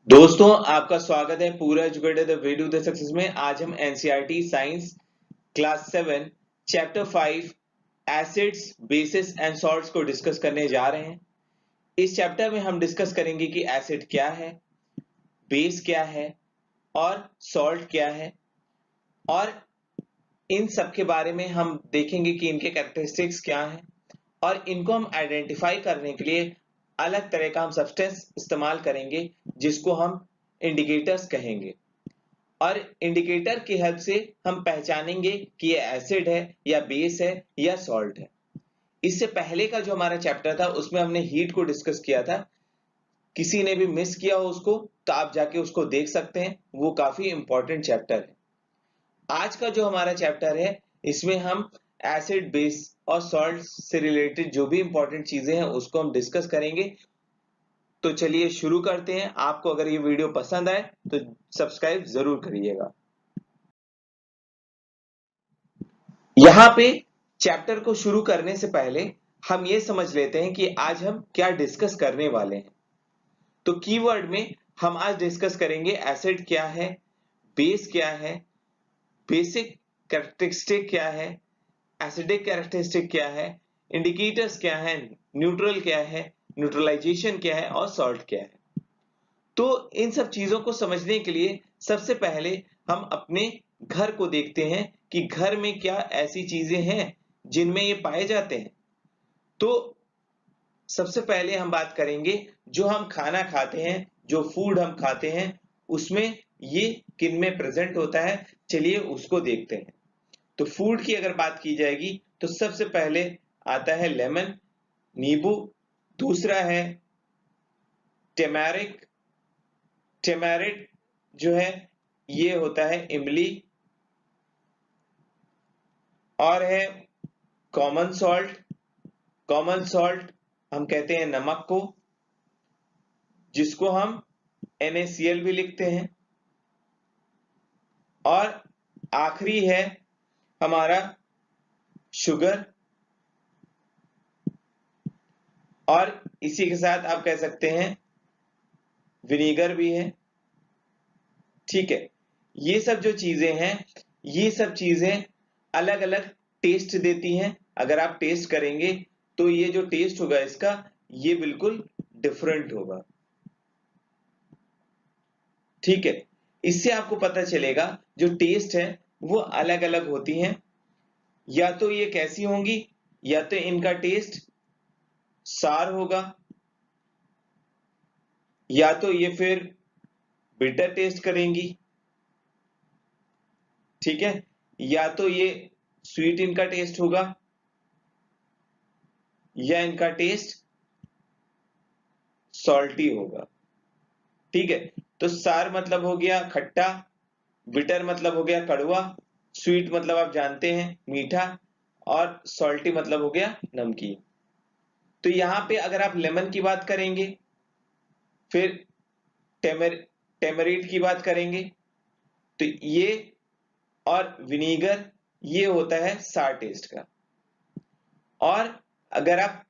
दोस्तों आपका स्वागत है पूरा educated the way to the success में। आज हम NCERT science class 7 chapter 5 acids bases and salts को डिस्कस करने जा रहे हैं। इस चैप्टर में हम डिस्कस करेंगे कि एसिड क्या है, बेस क्या है और सॉल्ट क्या है, और इन सब के बारे में हम देखेंगे कि इनके कैरेक्टरिस्टिक्स क्या हैं और इनको हम आइडेंटिफाई करने के लिए अलग तरह का हम सब्सटेंस इस्तेमाल करेंगे जिसको हम इंडिकेटर्स कहेंगे। और इंडिकेटर की हेल्प से हम पहचानेंगे कि ये एसिड है या बेस है या सॉल्ट है। इससे पहले का जो हमारा चैप्टर था उसमें हमने हीट को डिस्कस किया था। किसी ने भी मिस किया हो उसको तो आप जाके उसको देख सकते हैं, वो काफी इंपॉर्टेंट चैप्टर है। आज का जो हमारा चैप्टर है इसमें हम एसिड बेस और सॉल्ट से रिलेटेड जो भी इंपॉर्टेंट चीजें हैं उसको हम डिस्कस करेंगे। तो चलिए शुरू करते हैं। आपको अगर ये वीडियो पसंद आए तो सब्सक्राइब जरूर करिएगा। यहाँ पे चैप्टर को शुरू करने से पहले हम ये समझ लेते हैं कि आज हम क्या डिस्कस करने वाले हैं। तो कीवर्ड में हम आज डिस्कस करेंगे एसिड क्या है, बेस क्या है, बेसिक कैरेक्टरिस्टिक क्या है, एसिडिक कैरेक्टरिस्टिक क्या है, इंडिकेटर्स क्या है, न्यूट्रल क्या है, न्यूट्रलाइजेशन क्या है और सॉल्ट क्या है। तो इन सब चीजों को समझने के लिए सबसे पहले हम अपने घर को देखते हैं कि घर में क्या ऐसी चीजें हैं जिनमें ये पाए जाते हैं। तो सबसे पहले हम बात करेंगे जो हम खाना खाते हैं, जो फूड हम खाते हैं उसमें ये किन में प्रेजेंट होता है, चलिए उसको देखते हैं। तो फूड की अगर बात की जाएगी तो सबसे पहले आता है लेमन, नींबू। दूसरा है टेमेरिक, टेमेरिक जो है ये होता है इमली। और है कॉमन सॉल्ट, कॉमन सॉल्ट हम कहते हैं नमक को, जिसको हम NaCl भी लिखते हैं। और आखिरी है हमारा शुगर, और इसी के साथ आप कह सकते हैं विनीगर भी है। ठीक है, ये सब जो चीजें हैं ये सब चीजें अलग अलग टेस्ट देती हैं। अगर आप टेस्ट करेंगे तो ये जो टेस्ट होगा इसका ये बिल्कुल डिफरेंट होगा। ठीक है, इससे आपको पता चलेगा जो टेस्ट है वो अलग अलग होती हैं। या तो ये कैसी होंगी, या तो इनका टेस्ट सार होगा, या तो ये फिर बिटर टेस्ट करेंगी। ठीक है, या तो ये स्वीट इनका टेस्ट होगा, या इनका टेस्ट सॉल्टी होगा। ठीक है, तो सार मतलब हो गया खट्टा, बिटर मतलब हो गया कड़वा, स्वीट मतलब आप जानते हैं मीठा, और सॉल्टी मतलब हो गया नमकीन। तो यहां पे अगर आप लेमन की बात करेंगे, फिर टेमर टेमरिड की बात करेंगे तो ये, और विनीगर ये होता है सार टेस्ट का। और अगर आप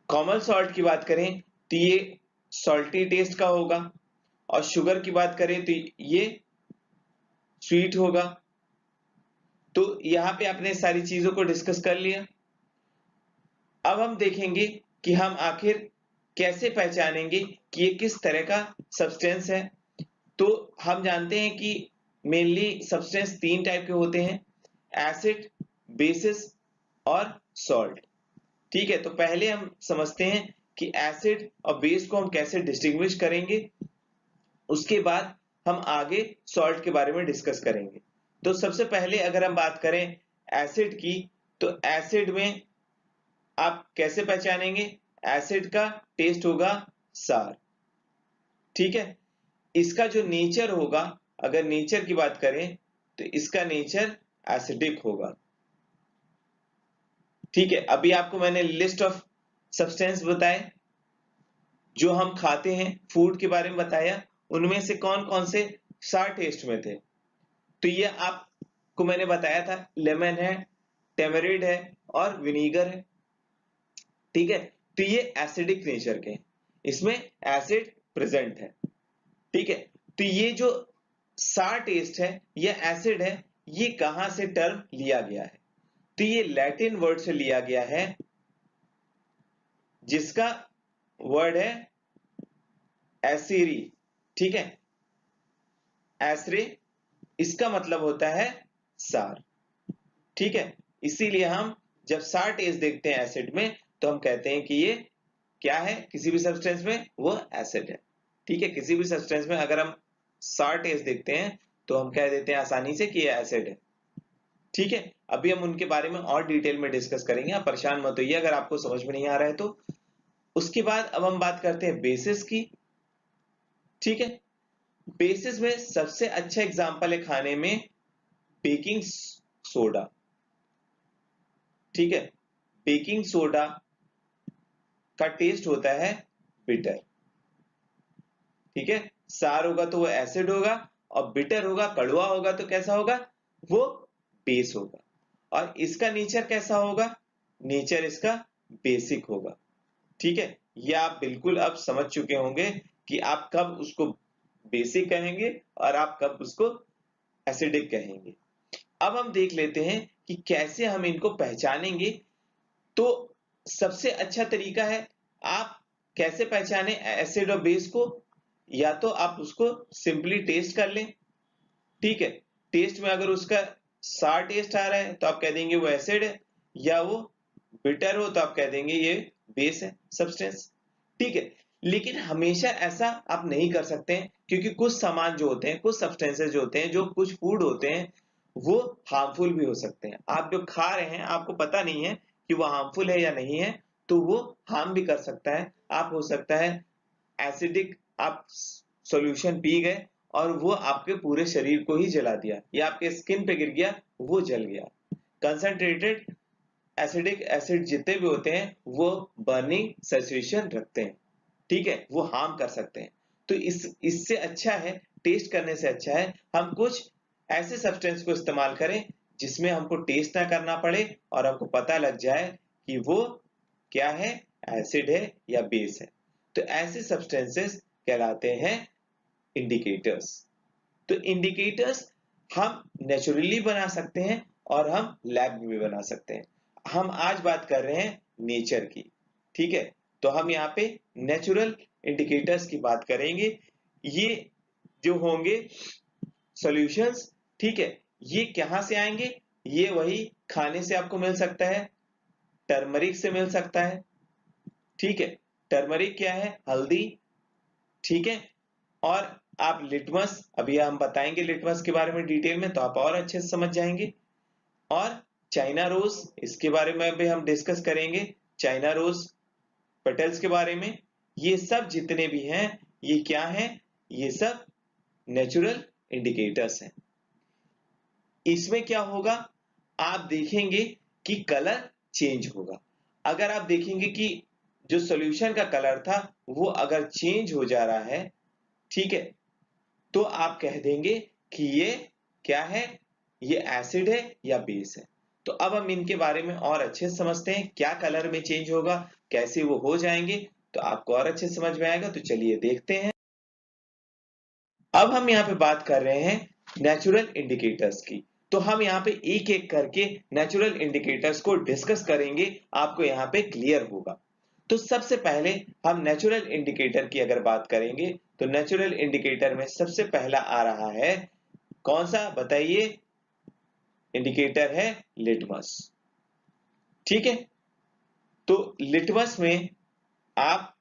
कॉमन सॉल्ट की बात करें तो ये सॉल्टी टेस्ट का होगा, और शुगर की बात करें तो ये स्वीट होगा। तो यहां पे आपने सारी चीजों को डिस्कस कर लिया। अब हम देखेंगे कि हम आखिर कैसे पहचानेंगे कि ये किस तरह का सब्सटेंस है। तो हम जानते हैं कि मेनली सब्सटेंस तीन टाइप के होते हैं, एसिड, बेसिस और सॉल्ट। ठीक है, तो पहले हम समझते हैं कि एसिड और बेस को हम कैसे डिस्टिंग्विश करेंगे, उसके बाद हम आगे सॉल्ट के बारे में डिस्कस करेंगे। तो सबसे पहले अगर हम बात करें एसिड की, तो एसिड में आप कैसे पहचानेंगे, एसिड का टेस्ट होगा सार। ठीक है, इसका जो नेचर होगा, अगर नेचर की बात करें तो इसका नेचर एसिडिक होगा। ठीक है, अभी आपको मैंने लिस्ट ऑफ सब्सटेंस बताए जो हम खाते हैं, फूड के बारे में बताया, उनमें से कौन कौन से सार टेस्ट में थे। तो ये आपको मैंने बताया था, लेमन है, टेमरिड है और विनीगर है। ठीक है, तो ये एसिडिक नेचर के हैं, इसमें एसिड प्रेजेंट है। ठीक है। तो ये जो सार टेस्ट है या एसिड है, ये कहां से टर्म लिया गया है? तो ये लैटिन वर्ड से लिया गया है, जिसका वर्ड है एसिरी। ठीक है, एसरे, इसका मतलब होता है सार। ठीक है, इसीलिए हम जब सार टेस्ट देखते हैं एसिड में, तो हम कहते हैं कि ये क्या है, किसी भी सब्सटेंस में वो एसिड है। ठीक है, किसी भी सब्सटेंस में अगर हम सार टेस्ट देखते हैं तो हम कह देते हैं आसानी से कि ये एसिड है। ठीक है, अभी हम उनके बारे में और डिटेल में डिस्कस करेंगे, आप परेशान मत होइए अगर आपको समझ में नहीं आ रहा है तो। उसके बाद अब हम बात करते हैं बेसिस की। ठीक है, बेसिस में सबसे अच्छा एग्जांपल है खाने में बेकिंग सोडा। ठीक है, बेकिंग सोडा का टेस्ट होता है बिटर। ठीक है, सार होगा तो वो एसिड होगा, और बिटर होगा, कड़वा होगा तो कैसा होगा, वो बेस होगा। और इसका नेचर कैसा होगा, नेचर इसका बेसिक होगा। ठीक है, ये आप बिल्कुल अब समझ चुके होंगे कि आप कब उसको बेसिक कहेंगे और आप कब उसको एसिडिक कहेंगे। अब हम देख लेते हैं कि कैसे हम इनको पहचानेंगे। तो सबसे अच्छा तरीका है, आप कैसे पहचाने एसिड और बेस को, या तो आप उसको सिंपली टेस्ट कर लें। ठीक है, टेस्ट में अगर उसका सार टेस्ट आ रहा है तो आप कह देंगे वो एसिड है, या वो बिटर हो तो आप कह देंगे ये बेस है सब्सटेंस। ठीक है, लेकिन हमेशा ऐसा आप नहीं कर सकते हैं, क्योंकि कुछ सामान जो होते हैं, कुछ सब्सटेंसेस जो होते हैं, जो कुछ फूड होते हैं, वो हार्मफुल भी हो सकते हैं। आप जो खा रहे हैं आपको पता नहीं है कि वो हार्मफुल है या नहीं है, तो वो हार्म भी कर सकता है। आप हो सकता है एसिडिक आप सॉल्यूशन पी गए और वो आपके पूरे शरीर को ही जला दिया, या आपके स्किन पे गिर गया, वो जल गया। कंसंट्रेटेड एसिडिक एसिड जितने भी होते हैं वो बर्निंग सैचुरेशन रखते हैं। ठीक है, वो हार्म कर सकते हैं। तो इससे अच्छा है, टेस्ट करने से अच्छा है हम कुछ ऐसे सब्सटेंस को इस्तेमाल करें जिसमें हमको टेस्ट ना करना पड़े और हमको पता लग जाए कि वो क्या है, एसिड है या बेस है। तो ऐसे सब्सटेंसेस कहलाते हैं इंडिकेटर्स। तो इंडिकेटर्स हम नेचुरली बना सकते हैं और हम लैब में भी बना सकते हैं। हम आज बात कर रहे हैं नेचर की। ठीक है, तो हम यहाँ पे नेचुरल इंडिकेटर्स की बात करेंगे। ये जो होंगे सॉल्यूशंस, ठीक है, ये कहां से आएंगे, ये वही खाने से आपको मिल सकता है, टर्मरिक से मिल सकता है। ठीक है, टर्मरिक क्या है, हल्दी। ठीक है, और आप लिटमस, अभी हम बताएंगे लिटमस के बारे में डिटेल में, तो आप और अच्छे से समझ जाएंगे। और चाइना रोज, इसके बारे में भी हम डिस्कस करेंगे, चाइना रोज पेटल्स के बारे में। ये सब जितने भी हैं ये क्या हैं, ये सब नेचुरल इंडिकेटर्स हैं। इसमें क्या होगा, आप देखेंगे कि कलर चेंज होगा। अगर आप देखेंगे कि जो सॉल्यूशन का कलर था वो अगर चेंज हो जा रहा है, ठीक है, तो आप कह देंगे कि ये क्या है, ये एसिड है या बेस है। तो अब हम इनके बारे में और अच्छे से समझते हैं, क्या कलर में चेंज होगा, कैसे वो हो जाएंगे, तो आपको और अच्छे समझ में आएगा। तो चलिए देखते हैं। अब हम यहाँ पे बात कर रहे हैं नेचुरल इंडिकेटर्स की। तो हम यहाँ पे एक एक करके नेचुरल इंडिकेटर्स को डिस्कस करेंगे, आपको यहाँ पे क्लियर होगा। तो सबसे पहले हम नेचुरल इंडिकेटर की अगर बात करेंगे, तो नेचुरल इंडिकेटर में सबसे पहला आ रहा है कौन सा, बताइए, इंडिकेटर है लिटमस। ठीक है, तो लिटमस में आप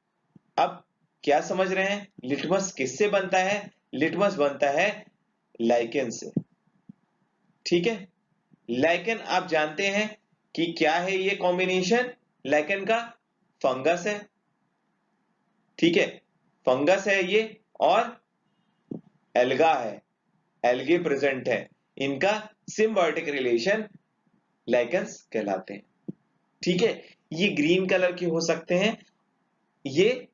अब क्या समझ रहे हैं, लिटमस किससे बनता है, लिटमस बनता है लाइकेन से। ठीक है, लाइकेन आप जानते हैं कि क्या है, ये कॉम्बिनेशन लाइकेन का फंगस है। ठीक है, फंगस है ये, और एल्गा है, एल्गे प्रेजेंट है, इनका सिम्बायोटिक रिलेशन लाइकेंस कहलाते हैं। ठीक है, ये ग्रीन कलर के हो सकते हैं, ये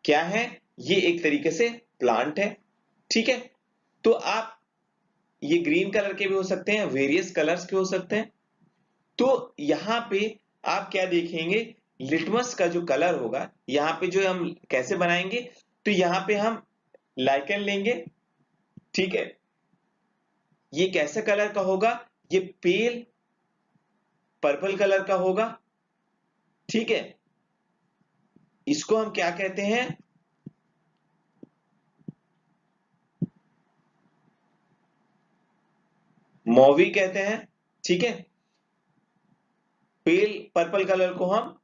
क्या है, ये एक तरीके से प्लांट है। ठीक है, तो आप ये ग्रीन कलर के भी हो सकते हैं, वेरियस कलर्स के हो सकते हैं। तो यहां पे आप क्या देखेंगे, लिटमस का जो कलर होगा, यहाँ पे जो हम कैसे बनाएंगे, तो यहां पे हम लाइकेन लेंगे, ठीक है। ये कैसा कलर का होगा, ये पेल पर्पल कलर का होगा, ठीक है। इसको हम क्या कहते हैं, मौवी कहते हैं, ठीक है। पेल पर्पल कलर को हम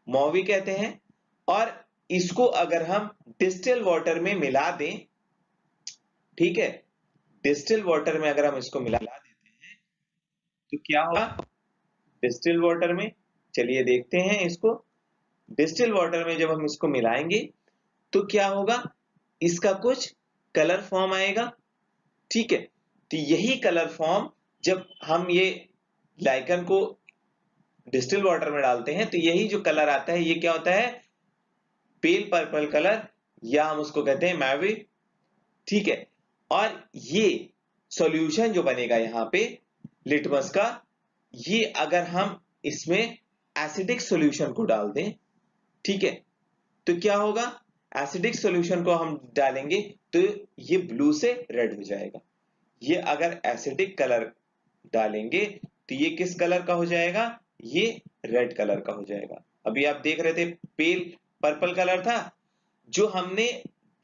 मौवी कहते हैं। और इसको अगर हम डिस्टिल वाटर में मिला दें, ठीक है, डिस्टिल वाटर में अगर हम इसको मिला देते हैं तो क्या होगा डिस्टिल वाटर में, चलिए देखते हैं इसको। डिस्टिल वाटर में जब हम इसको मिलाएंगे तो क्या होगा, इसका कुछ कलर फॉर्म आएगा, ठीक है। तो यही कलर फॉर्म जब हम ये लाइकन को डिस्टिल वाटर में डालते हैं तो यही जो कलर आता है ये क्या होता है, पेल पर्पल कलर, या हम उसको कहते हैं मैवी, ठीक है। और ये सॉल्यूशन जो बनेगा यहाँ पे लिटमस का, ये अगर हम इसमें एसिडिक सॉल्यूशन को डाल दें, ठीक है, तो क्या होगा, एसिडिक सॉल्यूशन को हम डालेंगे तो ये ब्लू से रेड हो जाएगा। ये अगर एसिडिक कलर डालेंगे तो ये किस कलर का हो जाएगा, ये रेड कलर का हो जाएगा। अभी आप देख रहे थे पेल पर्पल कलर था, जो हमने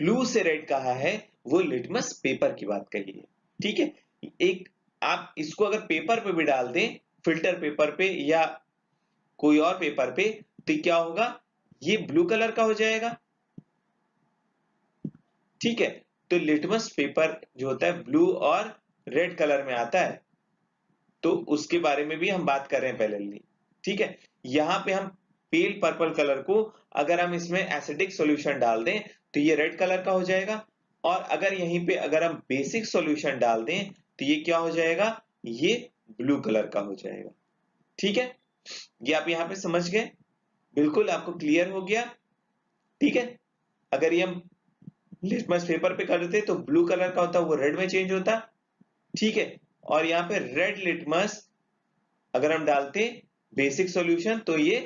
ब्लू से रेड कहा है वो लिटमस पेपर की बात कही है, ठीक है। एक आप इसको अगर पेपर पे भी डाल दें, फिल्टर पेपर पे या कोई और पेपर पे, तो क्या होगा, ये ब्लू कलर का हो जाएगा, ठीक है। तो लिटमस पेपर जो होता है ब्लू और रेड कलर में आता है, तो उसके बारे में भी हम बात कर रहे हैं पहले, ठीक है। यहां पे हम पेल पर्पल कलर को अगर हम इसमें एसिडिक सॉल्यूशन डाल दें तो ये रेड कलर का हो जाएगा, और अगर यहीं पे अगर हम बेसिक सॉल्यूशन डाल दें तो ये क्या हो जाएगा, ये ब्लू कलर का हो जाएगा, ठीक है। ये आप यहां पे समझ गए, बिल्कुल आपको क्लियर हो गया, ठीक है। अगर ये हम लिटमस पेपर पे करते तो ब्लू कलर का होता, वो रेड में चेंज होता, ठीक है। और यहाँ पे रेड लिटमस अगर हम डालते बेसिक सॉल्यूशन तो ये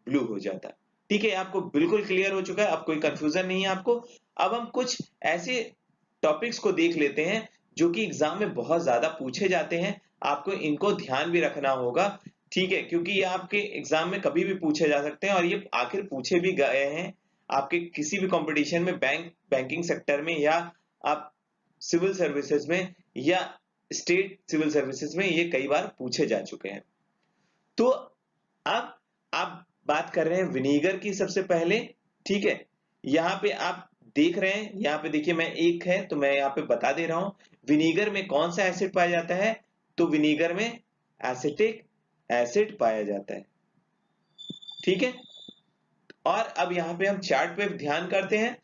ब्लू हो जाता, ठीक है। आपको बिल्कुल क्लियर हो चुका है, अब कोई कंफ्यूजन नहीं है आपको। अब हम कुछ ऐसे टॉपिक्स को देख लेते हैं जो कि एग्जाम में बहुत ज्यादा पूछे जाते हैं, आपको इनको ध्यान भी रखना होगा, ठीक है, क्योंकि ये आपके एग्जाम में कभी भी पूछे जा सकते हैं और ये आखिर पूछे भी गए हैं आपके किसी भी कंपटीशन में, बैंकिंग सेक्टर में, या आप सिविल सर्विसेज में, या स्टेट सिविल सर्विसेज में, ये कई बार पूछे जा चुके हैं। तो अब आप बात कर रहे हैं विनीगर की सबसे पहले, ठीक है। यहाँ पे आप देख रहे हैं, यहाँ पे देखिए मैं एक है तो मैं यहाँ पे बता दे रहा हूं विनीगर में कौन सा एसिड पाया जाता है, तो विनीगर में एसिटिक एसिड पाया जाता है, ठीक है। और अब यहाँ पे हम चार्ट पे ध्यान करते हैं,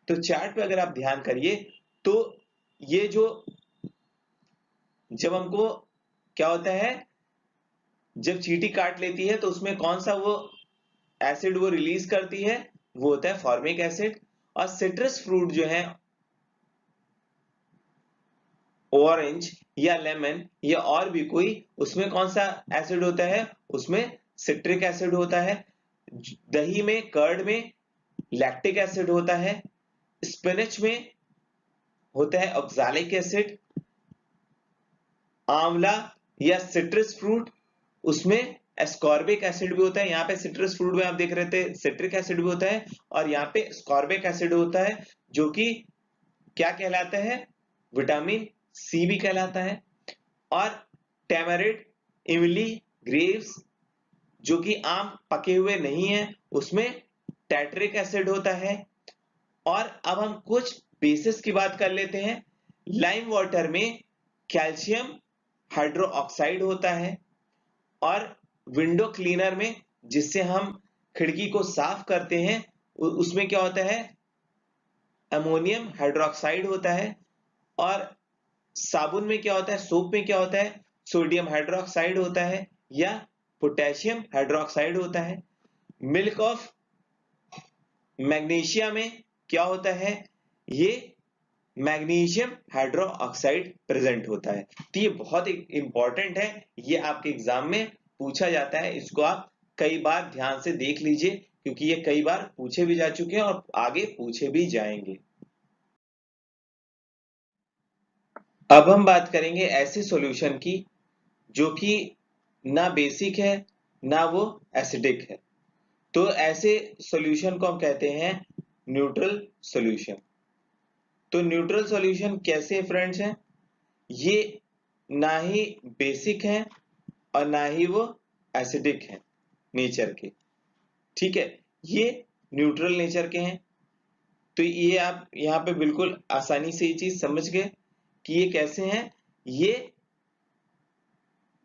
तो चार्ट पे अगर आप ध्यान करिए तो ये जो जब हमको क्या होता है, जब चींटी काट लेती है तो उसमें कौन सा वो एसिड वो रिलीज करती है, वो होता है फॉर्मिक एसिड। और सिट्रस फ्रूट जो है, ऑरेंज या लेमन या और भी कोई, उसमें कौन सा एसिड होता है, उसमें सिट्रिक एसिड होता है। दही में, कर्ड में लैक्टिक एसिड होता है। स्पिनच में होता है ऑक्सैलिक एसिड। आंवला या सिट्रस फ्रूट, उसमें एस्कॉर्बिक एसिड भी होता है। यहाँ पे सिट्रस फ्रूट में आप देख रहे थे सिट्रिक एसिड भी होता है, और यहाँ पे एस्कॉर्बिक एसिड होता है, जो कि क्या कहलाता है, विटामिन सी भी कहलाता है। और टैमरिड, इमली, ग्रेप्स, जो कि आम पके हुए नहीं है, उसमें टैट्रिक एसिड होता है। और अब हम कुछ बेसिस की बात कर लेते हैं। लाइम वाटर में कैल्शियम हाइड्रोक्साइड होता है, और विंडो क्लीनर में, जिससे हम खिड़की को साफ करते हैं, उसमें क्या होता है, अमोनियम हाइड्रोक्साइड होता है। और साबुन में क्या होता है, सोप में क्या होता है, सोडियम हाइड्रोक्साइड होता है या पोटेशियम हाइड्रोक्साइड होता है। मिल्क ऑफ मैग्नीशिया में क्या होता है, ये मैग्नीशियम हाइड्रोक्साइड प्रेजेंट होता है। तो ये बहुत इंपॉर्टेंट है, ये आपके एग्जाम में पूछा जाता है, इसको आप कई बार ध्यान से देख लीजिए क्योंकि ये कई बार पूछे भी जा चुके हैं और आगे पूछे भी जाएंगे। अब हम बात करेंगे ऐसे सॉल्यूशन की जो कि ना बेसिक है ना वो एसिडिक है। तो ऐसे सॉल्यूशन को हम कहते हैं न्यूट्रल सॉल्यूशन। तो न्यूट्रल सॉल्यूशन कैसे फ्रेंड्स हैं? ये ना ही बेसिक है और ना ही वो एसिडिक है नेचर के। ठीक है, ये न्यूट्रल नेचर के हैं। तो ये आप यहाँ पे बिल्कुल आसानी से ये चीज समझ गए कि ये कैसे हैं। ये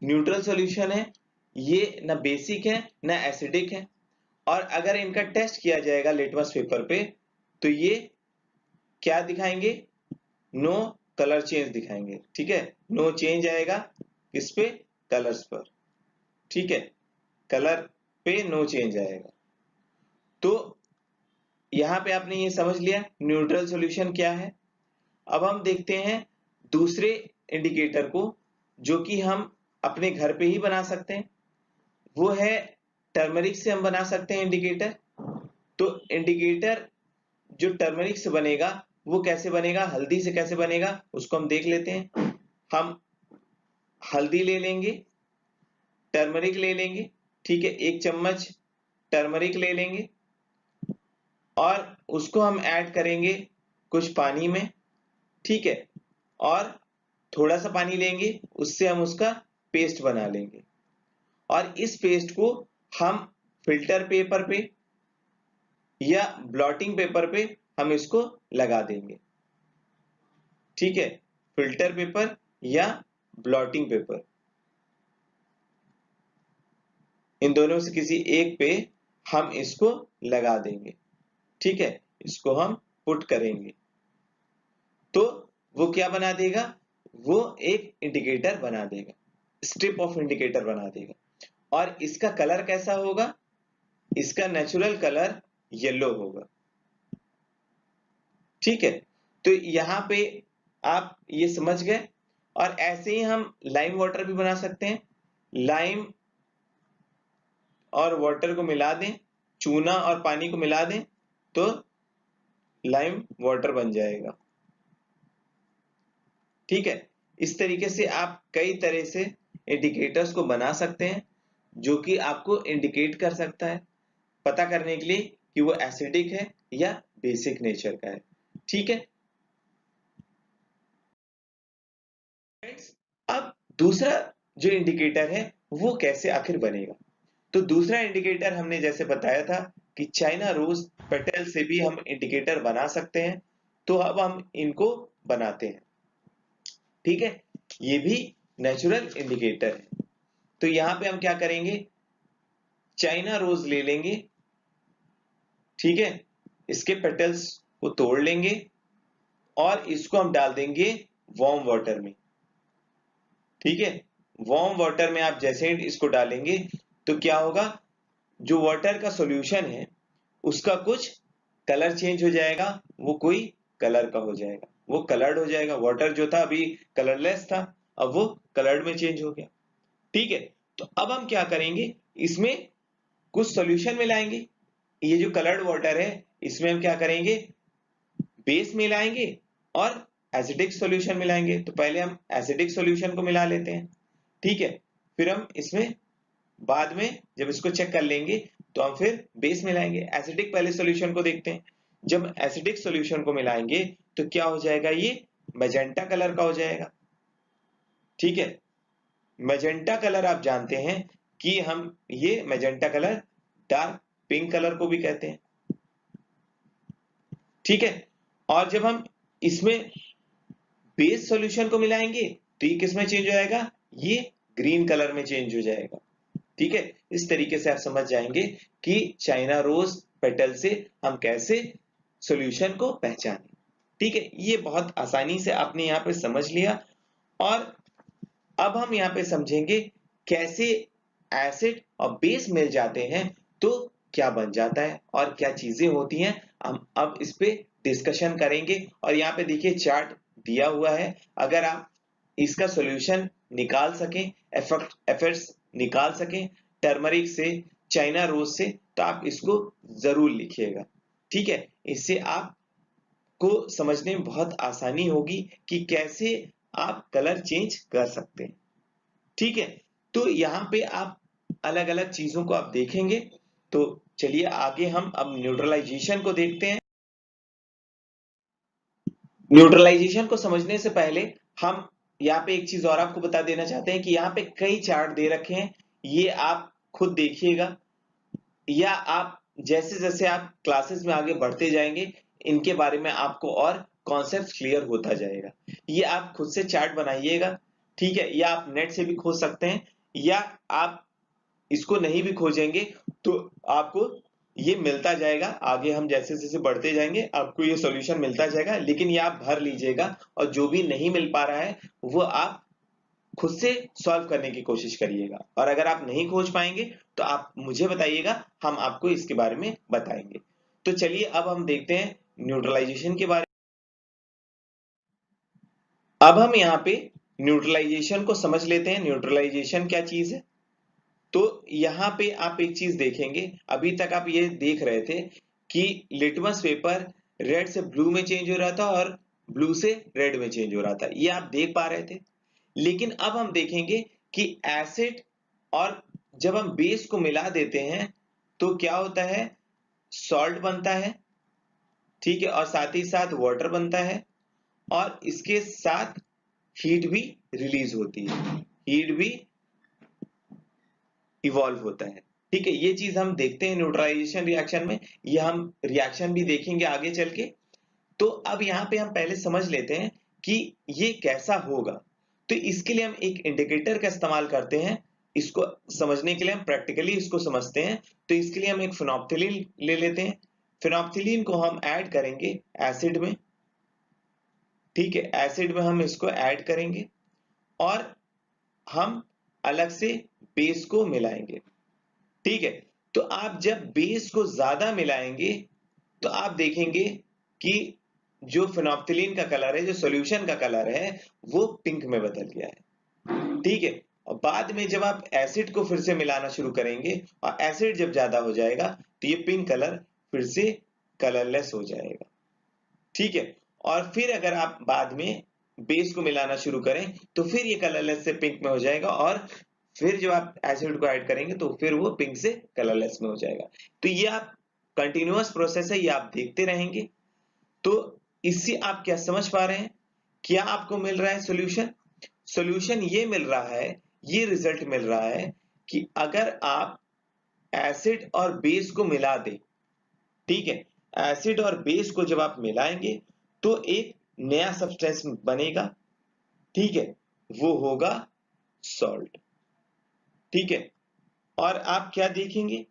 न्यूट्रल सॉल्यूशन है, ये ना बेसिक है ना एसिडिक है। और अगर इनका टेस्ट किया जाएगा लिटमस पेपर पे तो ये क्या दिखाएंगे? नो कलर चेंज दिखाएंगे। ठीक है, नो चेंज आएगा किस पे? कलर्स पर। ठीक है, कलर पे नो चेंज आएगा। तो यहां पे आपने ये समझ लिया न्यूट्रल सॉल्यूशन क्या है। अब हम देखते हैं दूसरे इंडिकेटर को जो कि हम अपने घर पे ही बना सकते हैं। वो है टर्मरिक से हम बना सकते हैं इंडिकेटर। तो इंडिकेटर जो टर्मरिक से बनेगा वो कैसे बनेगा, हल्दी से कैसे बनेगा उसको हम देख लेते हैं। हम हल्दी ले लेंगे, टर्मरिक ले लेंगे। ठीक है, 1 चम्मच टर्मरिक ले लेंगे और उसको हम ऐड करेंगे कुछ पानी में। ठीक है, और थोड़ा सा पानी लेंगे, उससे हम उसका पेस्ट बना लेंगे और इस पेस्ट को हम फिल्टर पेपर पे या ब्लॉटिंग पेपर पे हम इसको लगा देंगे। ठीक है, फिल्टर पेपर या ब्लॉटिंग पेपर, इन दोनों से किसी एक पे हम इसको लगा देंगे। ठीक है, इसको हम पुट करेंगे तो वो क्या बना देगा? वो एक इंडिकेटर बना देगा, स्ट्रिप ऑफ इंडिकेटर बना देगा। और इसका कलर कैसा होगा? इसका नेचुरल कलर येलो होगा। ठीक है, तो यहां पे आप ये समझ गए। और ऐसे ही हम लाइम वाटर भी बना सकते हैं। लाइम और वाटर को मिला दें, चूना और पानी को मिला दें तो लाइम वाटर बन जाएगा। ठीक है, इस तरीके से आप कई तरह से इंडिकेटर्स को बना सकते हैं जो कि आपको इंडिकेट कर सकता है, पता करने के लिए कि वो एसिडिक है या बेसिक नेचर का है। ठीक है फ्रेंड्स, अब दूसरा जो इंडिकेटर है वो कैसे आखिर बनेगा? तो दूसरा इंडिकेटर हमने जैसे बताया था कि चाइना रोज पेटल से भी हम इंडिकेटर बना सकते हैं। तो अब हम इनको बनाते हैं। ठीक है, ये भी नेचुरल इंडिकेटर है। तो यहां पे हम क्या करेंगे? चाइना रोज ले लेंगे। ठीक है, इसके पेटल्स को तोड़ लेंगे और इसको हम डाल देंगे वार्म वाटर में। ठीक है, वार्म वाटर में आप जैसे ही इसको डालेंगे तो क्या होगा? जो वाटर का सॉल्यूशन है उसका कुछ कलर चेंज हो जाएगा, वो कोई कलर का हो जाएगा, वो कलर्ड हो जाएगा। वाटर जो था अभी कलरलेस था, अब वो कलर्ड में चेंज हो गया। ठीक है, तो अब हम क्या करेंगे? इसमें कुछ सॉल्यूशन मिलाएंगे। ये जो कलर्ड वाटर है इसमें हम क्या करेंगे? बेस मिलाएंगे और एसिडिक सॉल्यूशन मिलाएंगे। तो पहले हम एसिडिक सॉल्यूशन को मिला लेते हैं। ठीक है, फिर हम इसमें बाद में जब इसको चेक कर लेंगे तो हम फिर बेस मिलाएंगे। एसिडिक पहले सॉल्यूशन को देखते हैं। जब एसिडिक सॉल्यूशन को मिलाएंगे तो क्या हो जाएगा? ये मैजेंटा कलर का हो जाएगा। ठीक है, मैजेंटा कलर आप जानते हैं कि हम ये magenta colour dark pink colour को भी कहते हैं। ठीक है, और जब हम इसमें बेस सॉल्यूशन को मिलाएंगे तो ये किस में चेंज हो जाएगा? ये ग्रीन कलर में चेंज हो जाएगा। ठीक है, इस तरीके से आप समझ जाएंगे कि चाइना रोज पेटल से हम कैसे सॉल्यूशन को पहचानें। ठीक है, ये बहुत आसानी से आपने यहाँ पे समझ लिया। और अब हम यहाँ पे समझेंगे कैसे एसिड और बेस मिल जाते हैं तो क्या बन जाता है और क्या चीजें होती हैं। हम अब इस पे डिस्कशन करेंगे। और यहाँ पे देखिए चार्ट दिया हुआ है। अगर आप इसका सॉल्यूशन निकाल सकें, एफर्ट्स निकाल सकें टर्मरिक से चाइना रोज से, तो आप इसको जरूर लिखिएगा। ठीक है, इससे आपको समझने में बहुत आसानी होगी कि कैसे आप कलर चेंज कर सकते हैं। ठीक है, तो यहाँ पे आप अलग अलग चीजों को आप देखेंगे। तो चलिए आगे हम अब न्यूट्रलाइजेशन को देखते हैं। न्यूट्रलाइजेशन को समझने से पहले हम यहाँ पे एक चीज और आपको बता देना चाहते हैं कि यहाँ पे कई चार्ट दे रखे हैं, ये आप खुद देखिएगा, या आप जैसे जैसे आप क्लासेस में आगे बढ़ते जाएंगे इनके बारे में आपको और कॉन्सेप्ट क्लियर होता जाएगा। ये आप खुद से चार्ट बनाइएगा। ठीक है, या आप नेट से भी खोज सकते हैं, या आप इसको नहीं भी खोजेंगे तो आपको ये मिलता जाएगा। आगे हम जैसे जैसे बढ़ते जाएंगे आपको ये सॉल्यूशन मिलता जाएगा, लेकिन ये आप भर लीजिएगा, और जो भी नहीं मिल पा रहा है वो आप खुद से सॉल्व करने की कोशिश करिएगा। और अगर आप नहीं खोज पाएंगे तो आप मुझे बताइएगा, हम आपको इसके बारे में बताएंगे। तो चलिए अब हम देखते हैं न्यूट्रलाइजेशन के बारे में। अब हम यहाँ पे न्यूट्रलाइजेशन को समझ लेते हैं, न्यूट्रलाइजेशन क्या चीज है। तो यहाँ पे आप एक चीज देखेंगे, अभी तक आप ये देख रहे थे कि लिटमस पेपर रेड से ब्लू में चेंज हो रहा था और ब्लू से रेड में चेंज हो रहा था, ये आप देख पा रहे थे। लेकिन अब हम देखेंगे कि एसिड और जब हम बेस को मिला देते हैं तो क्या होता है, सॉल्ट बनता है। ठीक है, और साथ ही साथ वाटर बनता है, और इसके साथ हीट भी रिलीज होती है, हीट भी इवॉल्व होता है। ठीक है, ये चीज हम देखते हैं न्यूट्रलाइजेशन रिएक्शन में, ये हम रिएक्शन भी देखेंगे आगे चल के। तो अब यहाँ पे हम पहले समझ लेते हैं कि ये कैसा होगा। तो इसके लिए हम एक इंडिकेटर का इस्तेमाल करते हैं, इसको समझने के लिए हम प्रैक्टिकली इसको समझते हैं। तो इसके लिए हम एक फिनोप्थिलीन ले लेते हैं, फिनोप्थिलीन को हम ऐड करेंगे एसिड में। ठीक है, एसिड में हम इसको ऐड करेंगे और हम अलग से बेस को मिलाएंगे। ठीक है, तो आप जब बेस को ज्यादा मिलाएंगे तो आप देखेंगे कि जो फिनोप्थिलीन का कलर है, जो सॉल्यूशन का कलर है, वो पिंक में बदल गया है। ठीक है, और बाद में जब आप एसिड को फिर से मिलाना शुरू करेंगे और एसिड जब ज्यादा हो जाएगा तो ये पिंक कलर फिर से कलरलेस हो जाएगा। ठीक है, और फिर अगर आप बाद में बेस को मिलाना शुरू करें तो फिर ये कलरलेस से पिंक में हो जाएगा, और फिर जब आप एसिड को ऐड करेंगे तो फिर वो पिंक से कलरलेस में हो जाएगा। तो ये आप कंटिन्यूअस प्रोसेस है, ये आप देखते रहेंगे। तो इससे आप क्या समझ पा रहे हैं, क्या आपको मिल रहा है सॉल्यूशन? सॉल्यूशन ये मिल रहा है, ये रिजल्ट मिल रहा है कि अगर आप एसिड और बेस को मिला दें, ठीक है, एसिड और बेस को जब आप मिलाएंगे तो एक नया सब्सटेंस बनेगा। ठीक है, वो होगा सॉल्ट। ठीक है, और आप क्या देखेंगे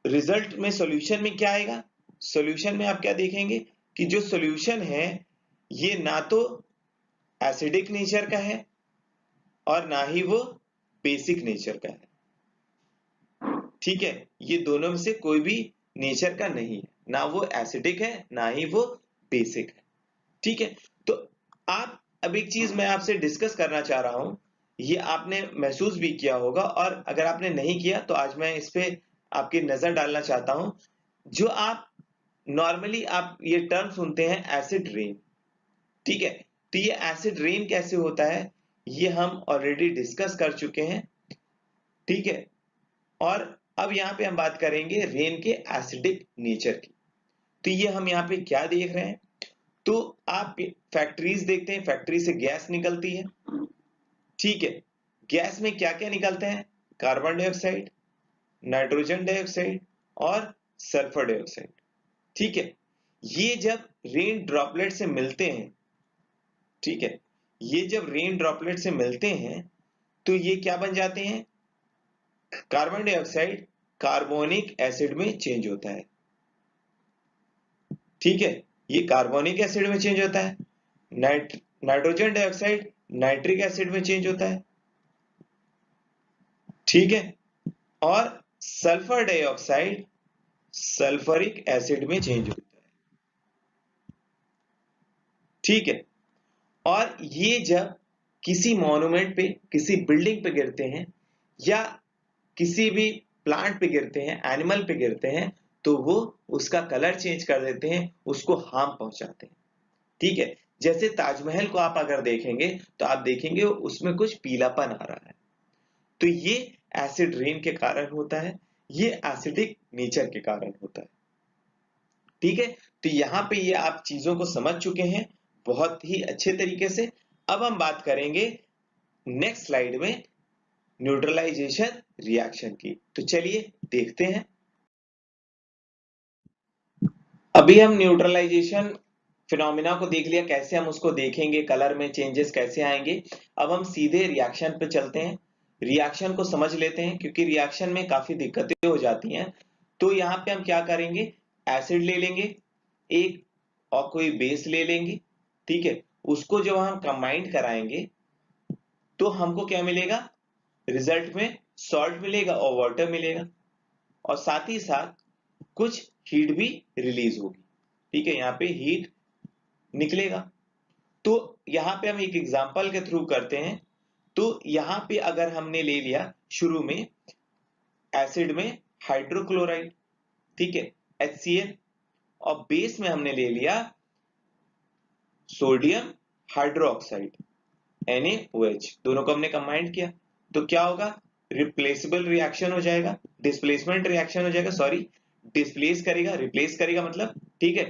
रिजल्ट में, सॉल्यूशन में क्या आएगा? सॉल्यूशन में आप क्या देखेंगे कि जो सॉल्यूशन है ये ना तो एसिडिक नेचर का है और ना ही वो बेसिक नेचर का है। ठीक है, ये दोनों में से कोई भी नेचर का नहीं है, ना वो एसिडिक है ना ही वो बेसिक है। ठीक है, तो आप अब एक चीज मैं आपसे डिस्कस करना चाह रहा हूं, ये आपने महसूस भी किया होगा, और अगर आपने नहीं किया तो आज मैं इस पे आपकी नजर डालना चाहता हूं। जो आप नॉर्मली आप ये टर्म सुनते हैं एसिड रेन। ठीक है, तो ये एसिड रेन कैसे होता है ये हम ऑलरेडी डिस्कस कर चुके हैं। ठीक है, और अब यहाँ पे हम बात करेंगे रेन के एसिडिक नेचर की। तो ये हम यहाँ पे क्या देख रहे हैं, तो आप फैक्ट्रीज देखते हैं, फैक्ट्री से गैस निकलती है। ठीक है, गैस में क्या क्या निकलते हैं, कार्बन डाइऑक्साइड, नाइट्रोजन डाइऑक्साइड और सल्फर डाइऑक्साइड। ठीक है, ये जब रेन ड्रॉपलेट से मिलते हैं, ठीक है, ये जब रेन ड्रॉपलेट से मिलते हैं तो ये क्या बन जाते हैं, कार्बन डाइऑक्साइड कार्बोनिक एसिड में चेंज होता है। ठीक है, ये कार्बोनिक एसिड में चेंज होता है, नाइट्रोजन डाइऑक्साइड नाइट्रिक एसिड में चेंज होता है। ठीक है, और सल्फर डाइऑक्साइड सल्फरिक एसिड में चेंज होता है। ठीक है, और ये जब किसी मॉन्यूमेंट पे, किसी बिल्डिंग पे गिरते हैं या किसी भी प्लांट पे गिरते हैं, एनिमल पे गिरते हैं, तो वो उसका कलर चेंज कर देते हैं, उसको हार्म पहुंचाते हैं। ठीक है, जैसे ताजमहल को आप अगर देखेंगे तो आप देखेंगे उसमें कुछ पीलापन आ रहा है, तो ये एसिड रेन के कारण होता है, ये एसिडिक नेचर के कारण होता है। ठीक है, तो यहाँ पे ये आप चीजों को समझ चुके हैं बहुत ही अच्छे तरीके से। अब हम बात करेंगे नेक्स्ट स्लाइड में न्यूट्रलाइजेशन रिएक्शन की। तो चलिए देखते हैं। अभी हम न्यूट्रलाइजेशन फिनोमिना को देख लिया, कैसे हम उसको देखेंगे, कलर में चेंजेस कैसे आएंगे। अब हम सीधे रिएक्शन पे चलते हैं, रिएक्शन को समझ लेते हैं, क्योंकि रिएक्शन में काफी दिक्कतें हो जाती हैं। तो यहाँ पे हम क्या करेंगे, एसिड ले लेंगे एक और कोई बेस ले लेंगे। ठीक है, उसको जब हम कंबाइन कराएंगे तो हमको क्या मिलेगा, रिजल्ट में सॉल्ट मिलेगा और वाटर मिलेगा, और साथ ही साथ कुछ हीट भी रिलीज होगी। ठीक है, यहाँ पे हीट निकलेगा। तो यहाँ पे हम एक एग्जांपल के थ्रू करते हैं। तो यहाँ पे अगर हमने ले लिया शुरू में एसिड में हाइड्रोक्लोराइड, ठीक है, HCl, और बेस में हमने ले लिया सोडियम हाइड्रोक्साइड NaOH, दोनों को हमने कंबाइन किया, तो क्या होगा, रिप्लेसेबल रिएक्शन हो जाएगा, डिस्प्लेसमेंट रिएक्शन हो जाएगा, सॉरी डिस्प्लेस करेगा, रिप्लेस करेगा मतलब। ठीक है,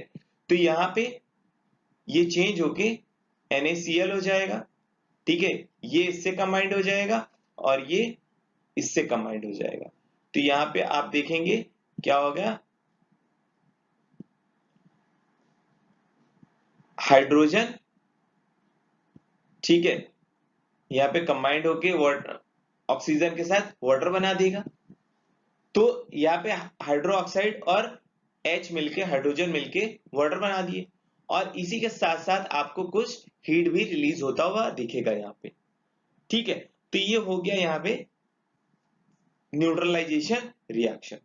तो यहाँ पे ये चेंज होके NaCl हो जाएगा। ठीक है, ये इससे कंबाइंड हो जाएगा और ये इससे कंबाइंड हो जाएगा। तो यहाँ पे आप देखेंगे क्या होगा, हाइड्रोजन, ठीक है, यहाँ पे कंबाइंड होके वाटर, ऑक्सीजन के साथ वाटर बना देगा। तो यहाँ पे हाइड्रो ऑक्साइड और H मिलके, हाइड्रोजन मिलके वाटर बना दिए, और इसी के साथ साथ आपको कुछ हीट भी रिलीज होता हुआ दिखेगा यहाँ पे। ठीक है, तो ये हो गया यहाँ पे न्यूट्रलाइजेशन रिएक्शन।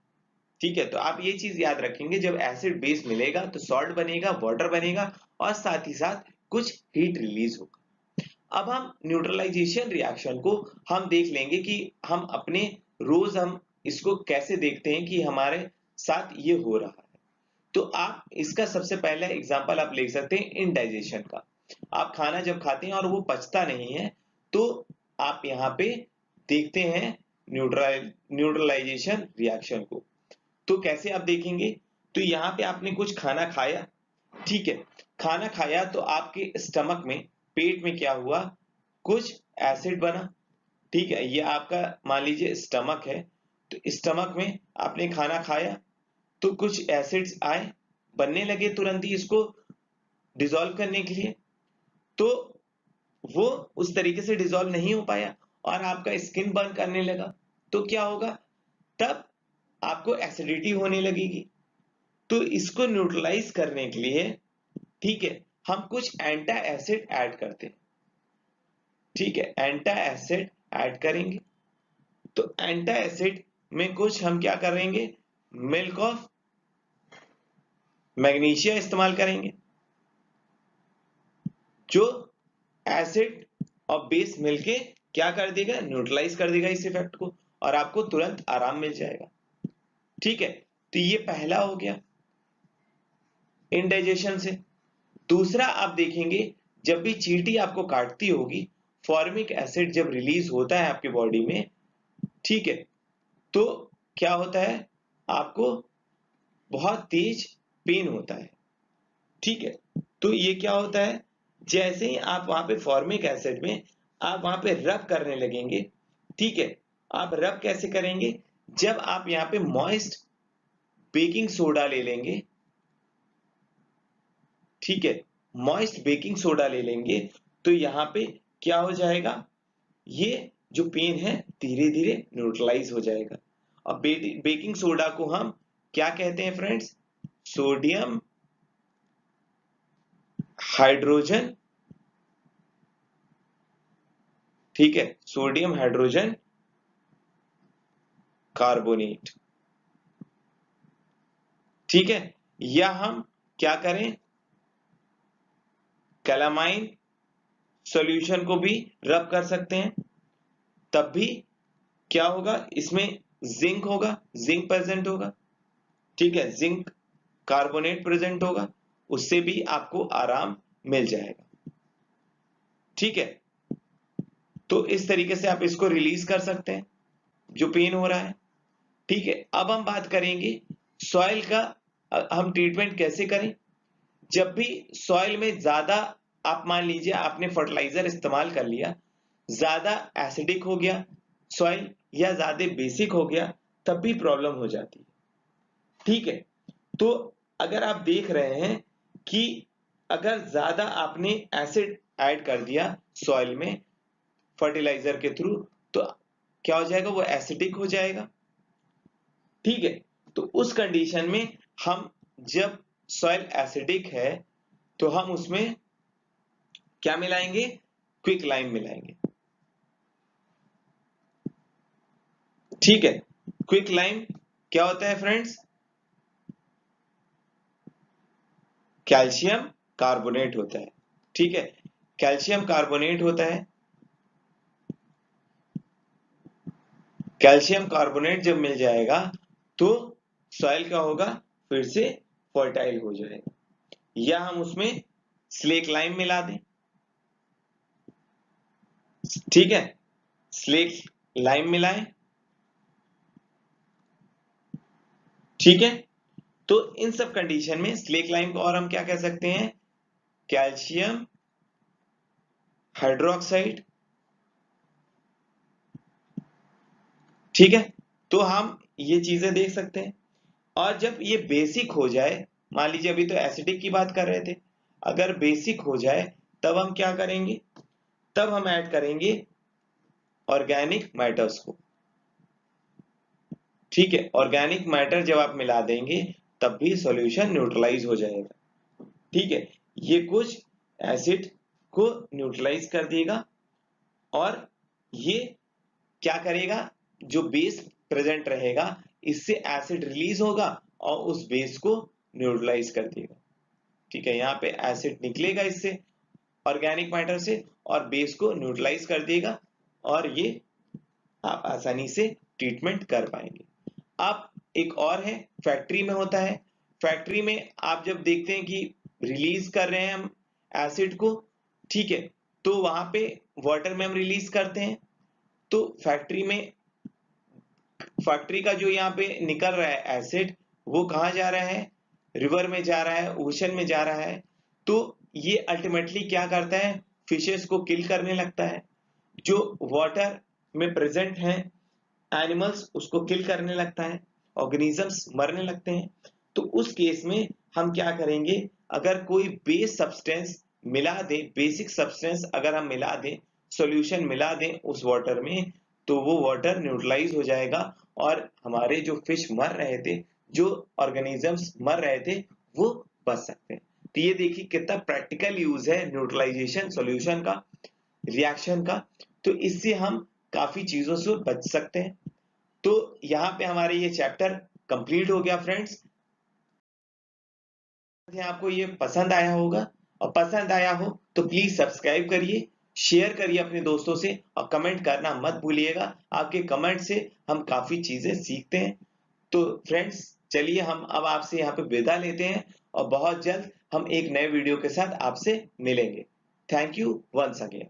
ठीक है, तो आप ये चीज याद रखेंगे, जब एसिड बेस मिलेगा तो सॉल्ट बनेगा, वाटर बनेगा, और साथ ही साथ कुछ हीट रिलीज होगा। अब हम न्यूट्रलाइजेशन रिएक्शन को हम देख लेंगे कि हम अपने रोज हम इसको कैसे देखते हैं कि हमारे साथ ये हो रहा है। तो आप इसका सबसे पहला एग्जांपल आप ले सकते हैं इनडाइजेशन का। आप खाना जब खाते हैं और वो पचता नहीं है, तो आप यहाँ पे देखते हैं न्यूट्रलाइजेशन रिएक्शन को। तो कैसे आप देखेंगे, तो यहाँ पे आपने कुछ खाना खाया, ठीक है, खाना खाया तो आपके स्टमक में, पेट में क्या हुआ, कुछ एसिड बना। ठीक है, ये आपका मान लीजिए स्टमक है, तो स्टमक में आपने खाना खाया तो कुछ एसिड्स आए, बनने लगे तुरंत ही इसको डिसॉल्व करने के लिए, तो वो उस तरीके से डिसॉल्व नहीं हो पाया और आपका स्किन बर्न करने लगा। तो क्या होगा, तब आपको एसिडिटी होने लगेगी। तो इसको न्यूट्रलाइज करने के लिए, ठीक है, हम कुछ एंटा एसिड ऐड करते हैं। ठीक है, एंटा एसिड ऐड करेंगे। तो एंटा एसिड में कुछ हम क्या करेंगे, मिल्क ऑफ मैग्नीशिया इस्तेमाल करेंगे, जो एसिड और बेस मिलके क्या कर देगा, न्यूट्रलाइज कर देगा इस इफेक्ट को, और आपको तुरंत आराम मिल जाएगा। ठीक है, तो ये पहला हो गया इंडाइजेशन से। दूसरा आप देखेंगे, जब भी चींटी आपको काटती होगी, फॉर्मिक एसिड जब रिलीज होता है आपकी बॉडी में, ठीक है, तो क्या होता है, आपको बहुत तेज पेन होता है। ठीक है, तो ये क्या होता है, जैसे ही आप वहां पे फॉर्मिक एसिड में आप वहां पे रब करने लगेंगे। ठीक है, आप रब कैसे करेंगे, जब आप यहाँ पे मॉइस्ट बेकिंग सोडा ले लेंगे, ठीक है, मॉइस्ट बेकिंग सोडा ले लेंगे, तो यहाँ पे क्या हो जाएगा, ये जो पेन है धीरे धीरे न्यूट्रलाइज हो जाएगा। अब बेकिंग सोडा को हम क्या कहते हैं फ्रेंड्स, सोडियम हाइड्रोजन, ठीक है, सोडियम हाइड्रोजन कार्बोनेट। ठीक है, या हम क्या करें, कैलामाइन सॉल्यूशन को भी रब कर सकते हैं, तब भी क्या होगा, इसमें जिंक होगा, जिंक प्रेजेंट होगा, ठीक है, जिंक कार्बोनेट प्रेजेंट होगा, उससे भी आपको आराम मिल जाएगा, ठीक है। तो इस तरीके से आप इसको रिलीज कर सकते हैं जो पेन हो रहा है, ठीक है। अब हम बात करेंगे सॉइल का, हम ट्रीटमेंट कैसे करें। जब भी सॉइल में ज्यादा, आप मान लीजिए आपने फर्टिलाइजर इस्तेमाल कर लिया, ज्यादा एसिडिक हो गया सॉइल या ज्यादा बेसिक हो गया, तब भी प्रॉब्लम हो जाती है, ठीक है। तो अगर आप देख रहे हैं कि अगर ज्यादा आपने एसिड ऐड कर दिया सॉइल में फर्टिलाइजर के थ्रू, तो क्या हो जाएगा, वो एसिडिक हो जाएगा, ठीक है। तो उस कंडीशन में हम, जब सॉइल एसिडिक है तो हम उसमें क्या मिलाएंगे, क्विक लाइम मिलाएंगे, ठीक है। क्विक लाइम क्या होता है फ्रेंड्स, कैल्शियम कार्बोनेट होता है, ठीक है। कैल्शियम कार्बोनेट होता है, कैल्शियम कार्बोनेट जब मिल जाएगा तो सॉइल क्या होगा, फिर से फर्टाइल हो जाएगा। या हम उसमें स्लेक लाइम मिला दें, ठीक है, स्लेक लाइम मिलाएं, ठीक है। तो इन सब कंडीशन में स्लेक लाइम को और हम क्या कह सकते हैं, कैल्शियम हाइड्रोक्साइड, ठीक है। तो हम ये चीजें देख सकते हैं। और जब ये बेसिक हो जाए, मान लीजिए अभी तो एसिडिक की बात कर रहे थे, अगर बेसिक हो जाए तब हम क्या करेंगे, तब हम ऐड करेंगे ऑर्गेनिक मैटर्स को, ठीक है। ऑर्गेनिक मैटर जब आप मिला देंगे तब भी सॉल्यूशन न्यूट्रलाइज हो जाएगा, ठीक है। ये कुछ एसिड को न्यूट्रलाइज कर देगा और ये क्या करेगा, जो बेस प्रेजेंट रहेगा इससे एसिड रिलीज होगा और उस बेस को न्यूट्रलाइज कर देगा, ठीक है। यहाँ पे एसिड निकलेगा इससे, ऑर्गेनिक मैटर से, और बेस को न्यूट्रलाइज कर देगा और ये आप आसानी से ट्रीटमेंट कर पाएंगे। अब एक और है, फैक्ट्री में होता है। फैक्ट्री में आप जब देखते हैं कि रिलीज कर रहे हैं हम एसिड को, ठीक है, तो वहां पे वाटर में हम रिलीज करते हैं, तो फैक्ट्री का जो यहाँ पे निकल रहा है एसिड, वो कहाँ जा रहा है, रिवर में जा रहा है, ओशन में जा रहा है। तो ये अल्टीमेटली क्या करता है, फिशेस को किल करने लगता है, जो वाटर में प्रेजेंट हैं एनिमल्स उसको किल करने लगता है, ऑर्गेनिजम्स मरने लगते हैं। तो उस केस में हम क्या करेंगे, अगर कोई बेस सब्सटेंस मिला दे, बेसिक सब्सटेंस अगर हम मिला दें, सॉल्यूशन मिला दें उस वाटर में, तो वो वाटर न्यूट्रलाइज हो जाएगा और हमारे जो फिश मर रहे थे, जो ऑर्गेनिजम्स मर रहे थे, वो बच सकते हैं। तो ये देखिए कितना प्रैक्टिकल यूज है न्यूट्रलाइजेशन सॉल्यूशन का, रिएक्शन का। तो इससे हम काफी चीजों से बच सकते हैं। तो यहाँ पे हमारे ये चैप्टर कंप्लीट हो गया फ्रेंड्स। आपको ये पसंद आया होगा, और पसंद आया हो तो प्लीज सब्सक्राइब करिए, शेयर करिए अपने दोस्तों से, और कमेंट करना मत भूलिएगा। आपके कमेंट से हम काफी चीजें सीखते हैं। तो फ्रेंड्स चलिए हम अब आपसे यहाँ पे विदा लेते हैं, और बहुत जल्द हम एक नए वीडियो के साथ आपसे मिलेंगे। Thank you once again.